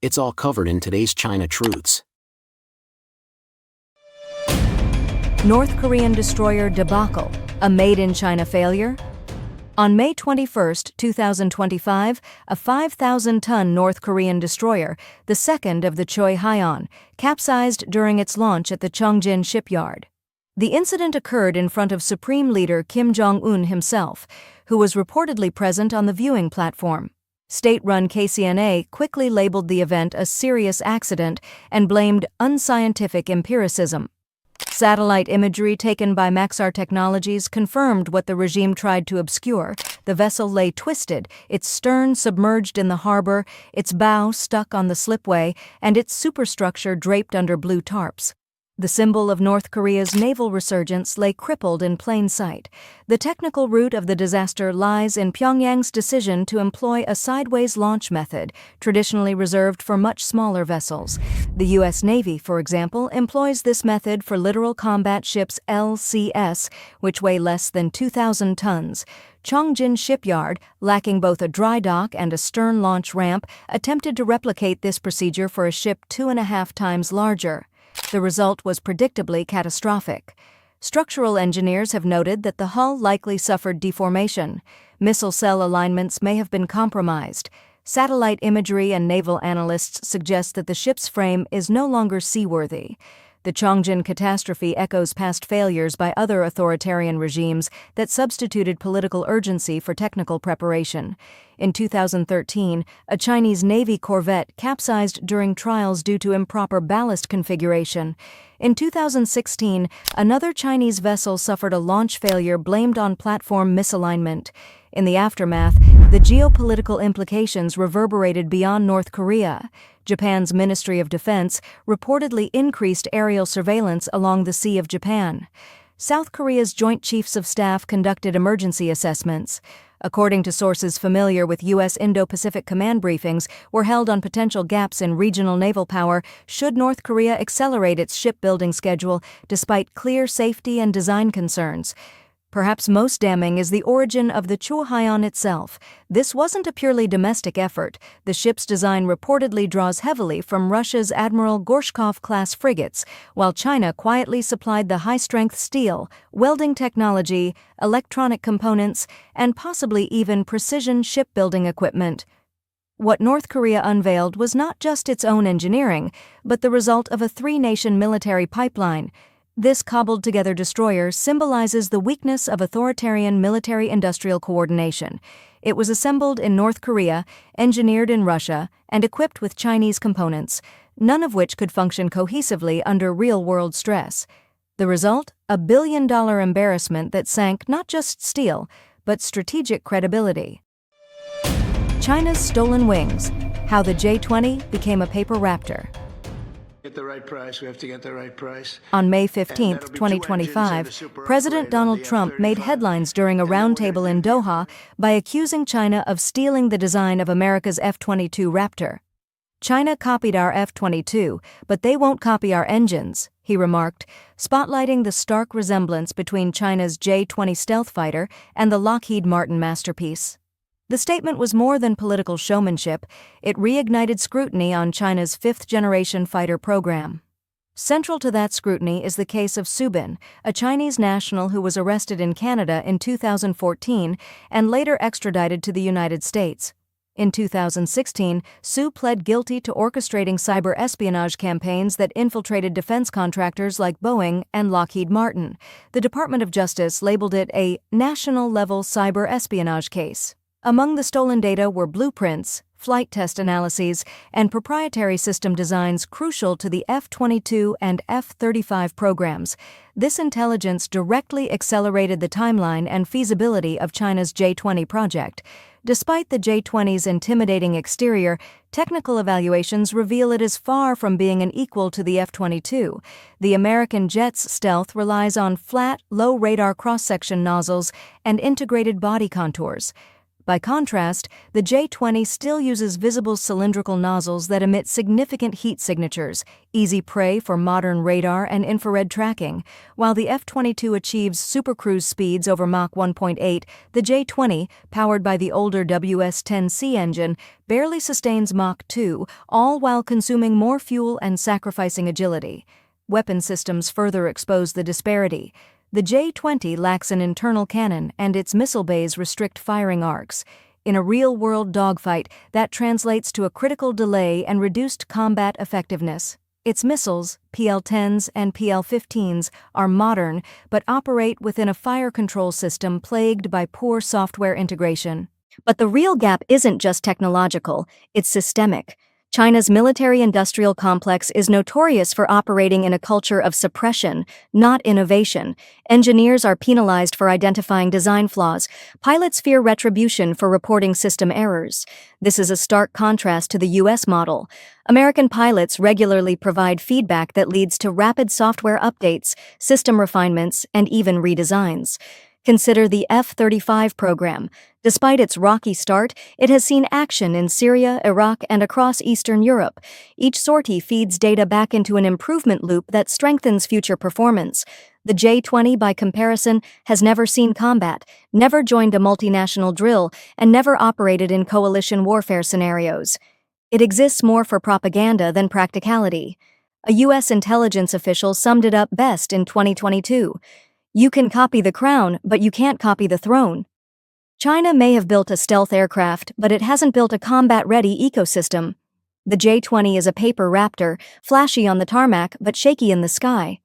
It's all covered in today's China Truths. North Korean destroyer debacle, a made-in-China failure? On May 21, 2025, a 5,000-ton North Korean destroyer, the second of the Choi Hyon, capsized during its launch at the Chongjin shipyard. The incident occurred in front of Supreme Leader Kim Jong-un himself, who was reportedly present on the viewing platform. State-run KCNA quickly labeled the event a serious accident and blamed unscientific empiricism. Satellite imagery taken by Maxar Technologies confirmed what the regime tried to obscure. The vessel lay twisted, its stern submerged in the harbor, its bow stuck on the slipway, and its superstructure draped under blue tarps. The symbol of North Korea's naval resurgence lay crippled in plain sight. The technical root of the disaster lies in Pyongyang's decision to employ a sideways launch method, traditionally reserved for much smaller vessels. The U.S. Navy, for example, employs this method for littoral combat ships LCS, which weigh less than 2,000 tons. Chongjin Shipyard, lacking both a dry dock and a stern launch ramp, attempted to replicate this procedure for a ship 2.5 times larger. The result was predictably catastrophic. Structural engineers have noted that the hull likely suffered deformation. Missile cell alignments may have been compromised. Satellite imagery and naval analysts suggest that the ship's frame is no longer seaworthy. The Chongjin catastrophe echoes past failures by other authoritarian regimes that substituted political urgency for technical preparation. In 2013, a Chinese Navy corvette capsized during trials due to improper ballast configuration. In 2016, another Chinese vessel suffered a launch failure blamed on platform misalignment. In the aftermath, the geopolitical implications reverberated beyond North Korea. Japan's Ministry of Defense reportedly increased aerial surveillance along the Sea of Japan. South Korea's Joint Chiefs of Staff conducted emergency assessments. According to sources familiar with U.S. Indo-Pacific Command briefings, were held on potential gaps in regional naval power should North Korea accelerate its shipbuilding schedule despite clear safety and design concerns. Perhaps most damning is the origin of the Choi Hyon itself. This wasn't a purely domestic effort. The ship's design reportedly draws heavily from Russia's Admiral Gorshkov-class frigates, while China quietly supplied the high-strength steel, welding technology, electronic components, and possibly even precision shipbuilding equipment. What North Korea unveiled was not just its own engineering, but the result of a three-nation military pipeline. This cobbled-together destroyer symbolizes the weakness of authoritarian military-industrial coordination. It was assembled in North Korea, engineered in Russia, and equipped with Chinese components, none of which could function cohesively under real-world stress. The result? A billion-dollar embarrassment that sank not just steel, but strategic credibility. China's stolen wings: how the J-20 became a paper raptor. Get the right price. We have to get the right price. On May 15, 2025, President Donald Trump made headlines during a roundtable in Doha by accusing China of stealing the design of America's F-22 Raptor. "China copied our F-22, but they won't copy our engines," he remarked, spotlighting the stark resemblance between China's J-20 stealth fighter and the Lockheed Martin masterpiece. The statement was more than political showmanship. It reignited scrutiny on China's fifth-generation fighter program. Central to that scrutiny is the case of Su Bin, a Chinese national who was arrested in Canada in 2014 and later extradited to the United States. In 2016, Su pled guilty to orchestrating cyber espionage campaigns that infiltrated defense contractors like Boeing and Lockheed Martin. The Department of Justice labeled it a national-level cyber espionage case. Among the stolen data were blueprints, flight test analyses, and proprietary system designs crucial to the F-22 and F-35 programs. This intelligence directly accelerated the timeline and feasibility of China's J-20 project. Despite the J-20's intimidating exterior, technical evaluations reveal it is far from being an equal to the F-22. The American jet's stealth relies on flat, low-radar cross-section nozzles and integrated body contours. By contrast, the J-20 still uses visible cylindrical nozzles that emit significant heat signatures, easy prey for modern radar and infrared tracking. While the F-22 achieves supercruise speeds over Mach 1.8, the J-20, powered by the older WS-10C engine, barely sustains Mach 2, all while consuming more fuel and sacrificing agility. Weapon systems further expose the disparity. The J-20 lacks an internal cannon, and its missile bays restrict firing arcs. In a real-world dogfight, that translates to a critical delay and reduced combat effectiveness. Its missiles, PL-10s and PL-15s, are modern but operate within a fire control system plagued by poor software integration. But the real gap isn't just technological, it's systemic. China's military-industrial complex is notorious for operating in a culture of suppression, not innovation. Engineers are penalized for identifying design flaws. Pilots fear retribution for reporting system errors. This is a stark contrast to the U.S. model. American pilots regularly provide feedback that leads to rapid software updates, system refinements, and even redesigns. Consider the F-35 program. Despite its rocky start, it has seen action in Syria, Iraq, and across Eastern Europe. Each sortie feeds data back into an improvement loop that strengthens future performance. The J-20, by comparison, has never seen combat, never joined a multinational drill, and never operated in coalition warfare scenarios. It exists more for propaganda than practicality. A U.S. intelligence official summed it up best in 2022. You can copy the crown, but you can't copy the throne. China may have built a stealth aircraft, but it hasn't built a combat-ready ecosystem. The J-20 is a paper raptor, flashy on the tarmac but shaky in the sky.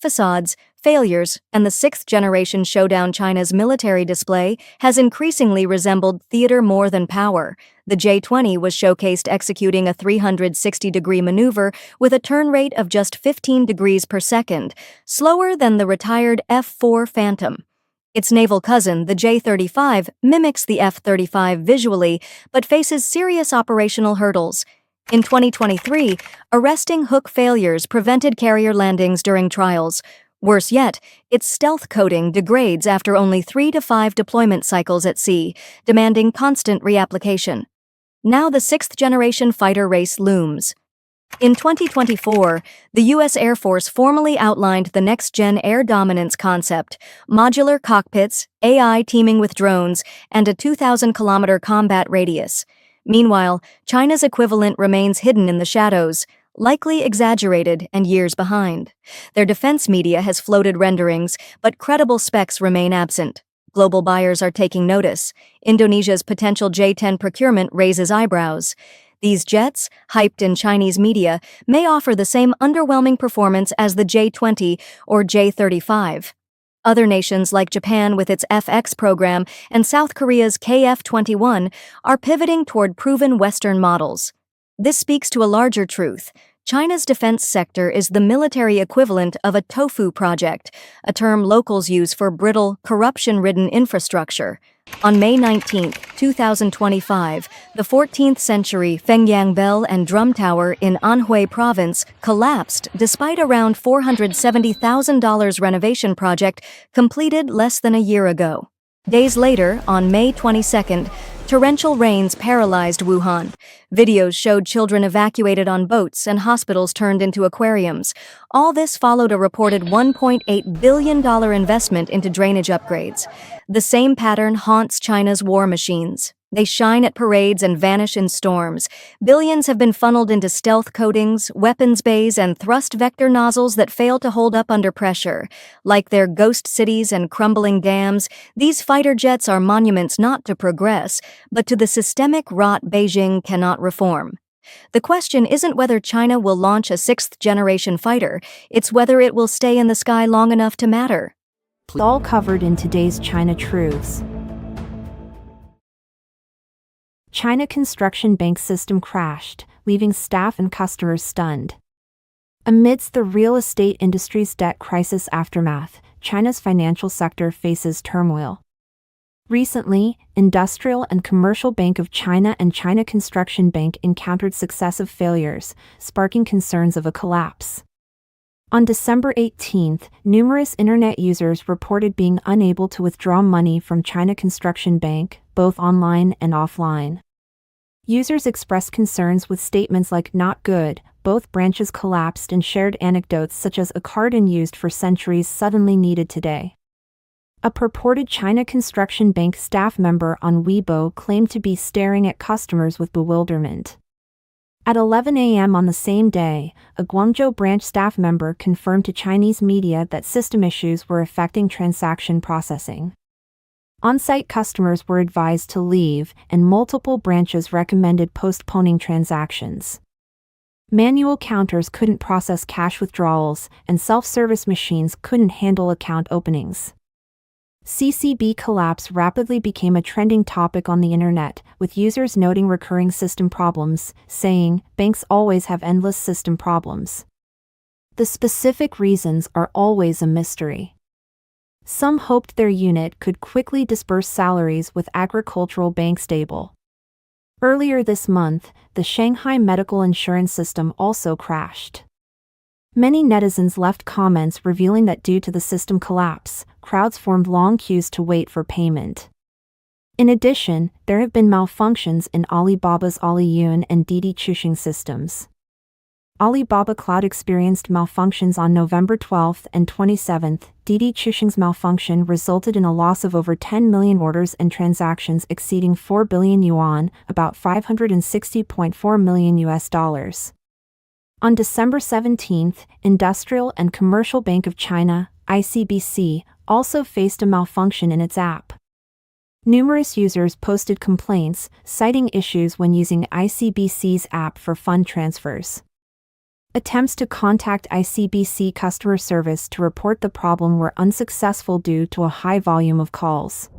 Facades, failures, and the sixth-generation showdown. China's military display has increasingly resembled theater more than power. The J-20 was showcased executing a 360-degree maneuver with a turn rate of just 15 degrees per second, slower than the retired F-4 Phantom. Its naval cousin, the J-35, mimics the F-35 visually, but faces serious operational hurdles. In 2023, arresting hook failures prevented carrier landings during trials. Worse yet, its stealth coating degrades after only 3 to 5 deployment cycles at sea, demanding constant reapplication. Now the sixth-generation fighter race looms. In 2024, the U.S. Air Force formally outlined the next-gen air dominance concept: modular cockpits, AI teaming with drones, and a 2,000-kilometer combat radius. Meanwhile, China's equivalent remains hidden in the shadows, likely exaggerated and years behind. Their defense media has floated renderings, but credible specs remain absent. Global buyers are taking notice. Indonesia's potential J-10 procurement raises eyebrows. These jets, hyped in Chinese media, may offer the same underwhelming performance as the J-20 or J-35. Other nations like Japan with its FX program and South Korea's KF-21 are pivoting toward proven Western models. This speaks to a larger truth. China's defense sector is the military equivalent of a tofu project, a term locals use for brittle, corruption-ridden infrastructure. On May 19, 2025, the 14th-century Fengyang Bell and Drum Tower in Anhui Province collapsed despite around $470,000 renovation project completed less than a year ago. Days later, on May 22, torrential rains paralyzed Wuhan. Videos showed children evacuated on boats and hospitals turned into aquariums. All this followed a reported $1.8 billion investment into drainage upgrades. The same pattern haunts China's war machines. They shine at parades and vanish in storms. Billions have been funneled into stealth coatings, weapons bays, and thrust vector nozzles that fail to hold up under pressure. Like their ghost cities and crumbling dams, these fighter jets are monuments not to progress, but to the systemic rot Beijing cannot reform. The question isn't whether China will launch a sixth-generation fighter, it's whether it will stay in the sky long enough to matter. All covered in today's China Truths. China construction bank system crashed, leaving staff and customers stunned. Amidst the real estate industry's debt crisis aftermath, China's financial sector faces turmoil. Recently, Industrial and Commercial Bank of China and China Construction Bank encountered successive failures, sparking concerns of a collapse. On December 18, numerous internet users reported being unable to withdraw money from China Construction Bank, both online and offline. Users expressed concerns with statements like "not good," both branches collapsed, and shared anecdotes such as "a card unused for centuries suddenly needed today." A purported China Construction Bank staff member on Weibo claimed to be staring at customers with bewilderment. At 11 a.m. on the same day, a Guangzhou branch staff member confirmed to Chinese media that system issues were affecting transaction processing. On-site customers were advised to leave, and multiple branches recommended postponing transactions. Manual counters couldn't process cash withdrawals, and self-service machines couldn't handle account openings. CCB collapse rapidly became a trending topic on the internet, with users noting recurring system problems, saying, "Banks always have endless system problems." The specific reasons are always a mystery. Some hoped their unit could quickly disburse salaries with agricultural bank stable. Earlier this month, the Shanghai medical insurance system also crashed. Many netizens left comments revealing that due to the system collapse, crowds formed long queues to wait for payment. In addition, there have been malfunctions in Alibaba's Aliyun and Didi Chuxing systems. Alibaba Cloud experienced malfunctions on November 12 and 27. Didi Chuxing's malfunction resulted in a loss of over 10 million orders and transactions exceeding 4 billion yuan, about $560.4 million. On December 17, Industrial and Commercial Bank of China, ICBC, also faced a malfunction in its app. Numerous users posted complaints, citing issues when using ICBC's app for fund transfers. Attempts to contact ICBC customer service to report the problem were unsuccessful due to a high volume of calls.